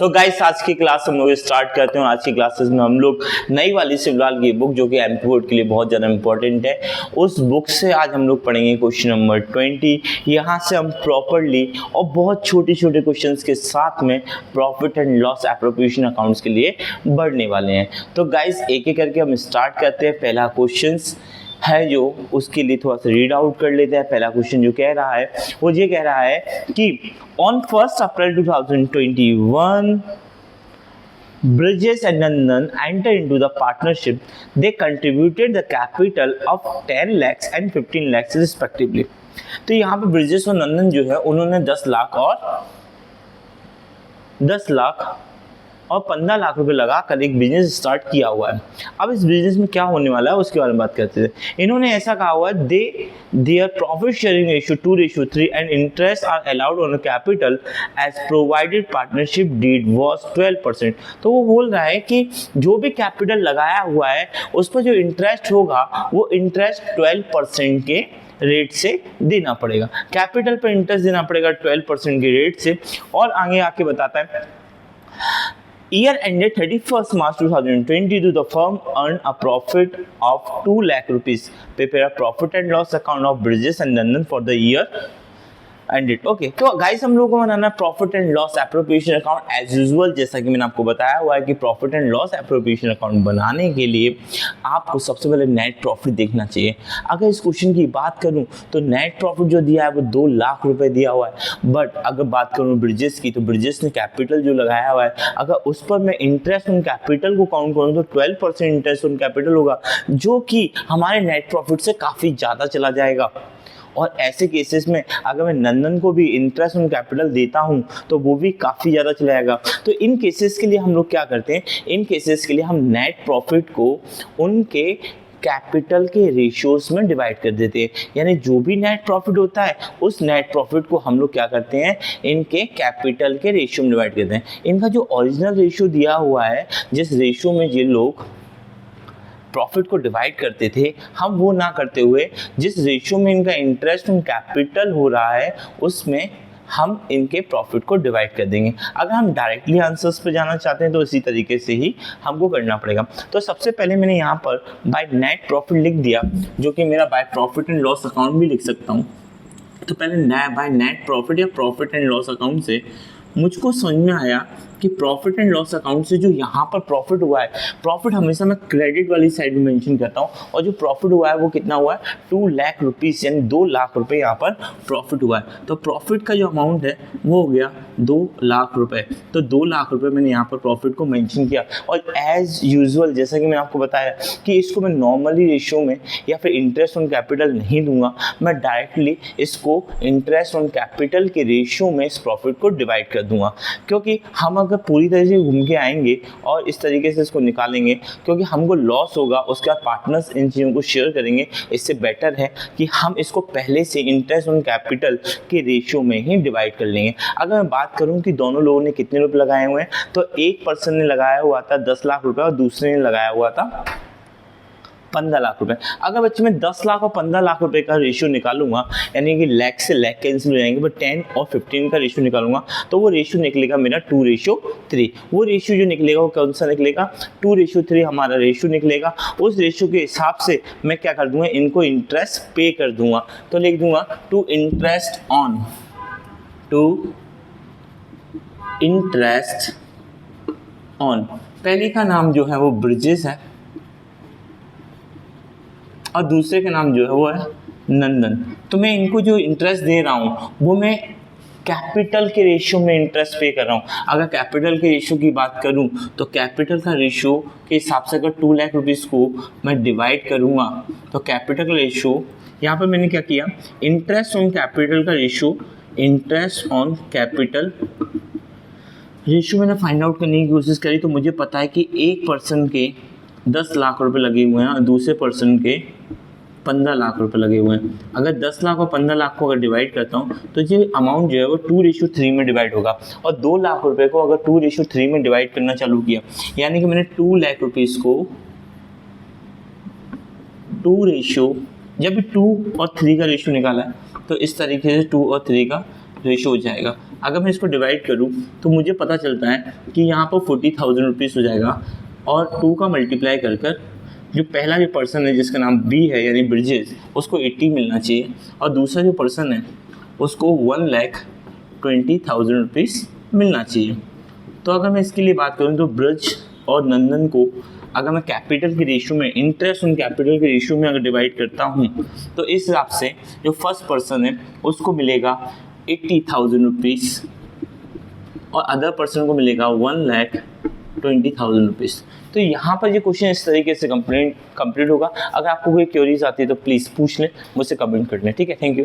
तो गाइस आज की क्लास हम लोग स्टार्ट करते हैं। आज की क्लासेस में हम लोग नई वाली शिवलाल की बुक जो कि एमपी बोर्ड के लिए बहुत ज़्यादा इंपॉर्टेंट है, उस बुक से आज हम लोग पढ़ेंगे क्वेश्चन नंबर 20। यहाँ से हम प्रॉपरली और बहुत छोटे छोटे क्वेश्चंस के साथ में profit and loss appropriation accounts के लिए बढ़ने वाले हैं। तो गाइस एक एक करके हम स्टार्ट करते हैं। पहला क्वेश्चन है जो उसके लिए थोड़ा सा रीड आउट कर लेते हैं। पहला क्वेश्चन जो कह रहा है वो ये कह रहा है कि on 1 April 2021 Bridges and Nandan entered into the partnership. They contributed the capital of 10 lakhs and 15 lakhs respectively. तो यहाँ पे ब्रिजेस और नंदन जो है उन्होंने 10 लाख और 15 लाख रुपए लगाकर एक बिजनेस स्टार्ट किया हुआ है। अब इस बिजनेस में क्या होने वाला है उसके बारे में बात करते हैं। इन्होंने ऐसा कहा हुआ है there profit sharing ratio 2:3 and interest are allowed on capital as provided partnership deed was 12%। तो वो बोल रहा है कि जो भी कैपिटल लगाया हुआ है उस पर जो इंटरेस्ट होगा वो इंटरेस्ट 12% के रेट से देना पड़ेगा। कैपिटल पर इंटरेस्ट देना पड़ेगा 12% के रेट से। और आगे आके बताता है Year ended 31st March 2022, the firm earned a profit of 2 lakh rupees. Prepare a profit and loss account of Bridges and Nandan for the year ended. Okay, तो गाइस हम लोगों को बनाना profit and loss appropriation account as usual. जैसा कि मैंने आपको बताया हुआ है कि profit and loss appropriation account बनाने के लिए आपको सबसे पहले नेट प्रॉफिट देखना चाहिए। अगर इस क्वेश्चन की बात करूं तो नेट प्रॉफिट जो दिया है वो 2 लाख रुपए दिया हुआ है। बट अगर बात करूं ब्रिजेस की तो ब्रिजेस ने कैपिटल जो लगाया हुआ है अगर उस पर मैं इंटरेस्ट ऑन कैपिटल को काउंट करूं तो 12% इंटरेस्ट ऑन कैपिटल होगा जो कि हमारे नेट प्रॉफिट से काफ़ी ज़्यादा चला जाएगा। और ऐसे केसेस में अगर मैं नंदन को भी इंटरेस्ट ऑन कैपिटल देता हूं तो वो भी काफ़ी ज़्यादा चला जाएगा। तो इन केसेस के लिए हम लोग क्या करते हैं, इन केसेस के लिए हम नेट प्रॉफिट को उनके कैपिटल के रेशियोज में डिवाइड कर देते हैं। यानी जो भी नेट प्रॉफिट होता है उस नेट प्रॉफिट को हम लोग क्या करते हैं, इनके कैपिटल के रेशियो में डिवाइड करते हैं। इनका जो ओरिजिनल रेशियो दिया हुआ है, जिस रेशियो में ये लोग प्रॉफिट को डिवाइड करते थे, हम वो ना करते हुए जिस रेशियो में इनका इंटरेस्ट ऑन कैपिटल हो रहा है उसमें हम इनके प्रॉफिट को डिवाइड कर देंगे। अगर हम डायरेक्टली आंसर्स पे जाना चाहते हैं तो इसी तरीके से ही हमको करना पड़ेगा। तो सबसे पहले मैंने यहाँ पर बाय नेट प्रॉफिट लिख दिया, जो कि मेरा by profit and loss account भी लिख सकता हूँ। तो पहले बाय नेट प्रॉफिट या प्रॉफिट एंड लॉस अकाउंट से मुझको समझ में आया कि प्रॉफिट एंड लॉस अकाउंट से जो यहाँ पर प्रॉफिट हुआ है, प्रॉफिट हमेशा मैं क्रेडिट वाली साइड में मेंशन करता हूँ, और जो प्रॉफिट हुआ है वो कितना हुआ है, 2 लाख रुपीस, यानी 2 लाख रुपए यहाँ पर प्रॉफिट हुआ है। तो प्रॉफिट का जो अमाउंट है वो हो गया 2 लाख रुपए। तो 2 लाख रुपए मैंने यहाँ पर प्रॉफिट को मेंशन किया। और एज यूजुअल जैसा कि मैंने आपको बताया कि इसको मैं नॉर्मली रेशियो में या फिर इंटरेस्ट ऑन कैपिटल नहीं दूंगा, मैं डायरेक्टली इसको इंटरेस्ट ऑन कैपिटल के रेशियो में इस प्रॉफिट को डिवाइड कर दूंगा। क्योंकि हम अगर पूरी तरह से घूम के आएंगे और इस तरीके से इसको निकालेंगे, क्योंकि हमको लॉस होगा, उसके बाद पार्टनर्स इन चीज़ों को शेयर करेंगे। इससे बेटर है कि हम इसको पहले से इंटरेस्ट ऑन कैपिटल के रेशियो में ही डिवाइड कर लेंगे। अगर मैं बात करूं कि दोनों लोगों ने कितने रुपए लगाए हुए हैं, तो एक पर्सन ने लगाया हुआ था 10 लाख रुपए और दूसरे ने लगाया हुआ था 15 लाख रुपए। अगर बच्चे मैं 10 लाख और 15 लाख रुपए का रेशियो निकालूंगा, यानी कि लाख से लाख कैंसिल हो जाएंगे, बट 10 और 15 का रेशियो निकालूंगा तो वो रेशियो निकलेगा मेरा 2:3। वो रेशियो जो निकलेगा वो कौन सा निकलेगा, 2:3 हमारा रेशियो निकलेगा। उस रेशियो के हिसाब से मैं क्या कर दूंगा, इनको इंटरेस्ट पे कर दूंगा। तो लिख दूंगा टू इंटरेस्ट ऑन। पहले का नाम जो है वो ब्रिजेस है और दूसरे का नाम जो है वो है नंदन। तो मैं इनको जो इंटरेस्ट दे रहा हूँ वो मैं कैपिटल के रेशियो में इंटरेस्ट पे कर रहा हूँ। अगर कैपिटल के रेशियो की बात करूँ तो कैपिटल का रेशियो के हिसाब से अगर 2 लाख रुपीज़ को मैं डिवाइड करूँगा तो कैपिटल का रेशियो, यहाँ पर मैंने क्या किया, इंटरेस्ट ऑन कैपिटल का ratio, interest on capital ratio मैंने फाइंड आउट करने की कोशिश करी। तो मुझे पता है कि एक पर्सन के 10 लाख रुपए लगे हुए हैं और दूसरे पर्सन के 15 लाख रुपए लगे हुए हैं। अगर 10 लाख और 15 लाख को अगर डिवाइड करता हूँ तो ये अमाउंट जो है वो 2:3 में डिवाइड होगा। और 2 लाख रुपए को अगर 2:3 में डिवाइड करना चालू किया, यानी कि मैंने 2 लाख रुपीज़ को 2 रेशियो, जब भी 2 और 3 का रेशियो निकाला है तो इस तरीके से 2 और 3 का रेशियो हो जाएगा। अगर मैं इसको डिवाइड करूँ तो मुझे पता चलता है कि यहाँ पर 40,000 रुपीज़ हो जाएगा, और 2 का मल्टीप्लाई कर कर जो पहला जो पर्सन है जिसका नाम बी है यानी ब्रिजेस, उसको 80 मिलना चाहिए, और दूसरा जो पर्सन है उसको 1,20,000 रुपीज़ मिलना चाहिए। तो अगर मैं इसके लिए बात करूँ तो ब्रज और नंदन को अगर मैं कैपिटल के रेशियो में, इंटरेस्ट ऑन कैपिटल के रेशियो में अगर डिवाइड करता हूँ तो इस हिसाब से जो फर्स्ट पर्सन है उसको मिलेगा 80,000 रुपीज़, और अदर पर्सन को मिलेगा 1,20,000 रुपीज़। तो यहाँ पर ये क्वेश्चन इस तरीके से कंप्लीट होगा। अगर आपको कोई क्वेरीज आती है तो प्लीज़ पूछ लें, मुझसे कमेंट कर लें। ठीक है, थैंक यू।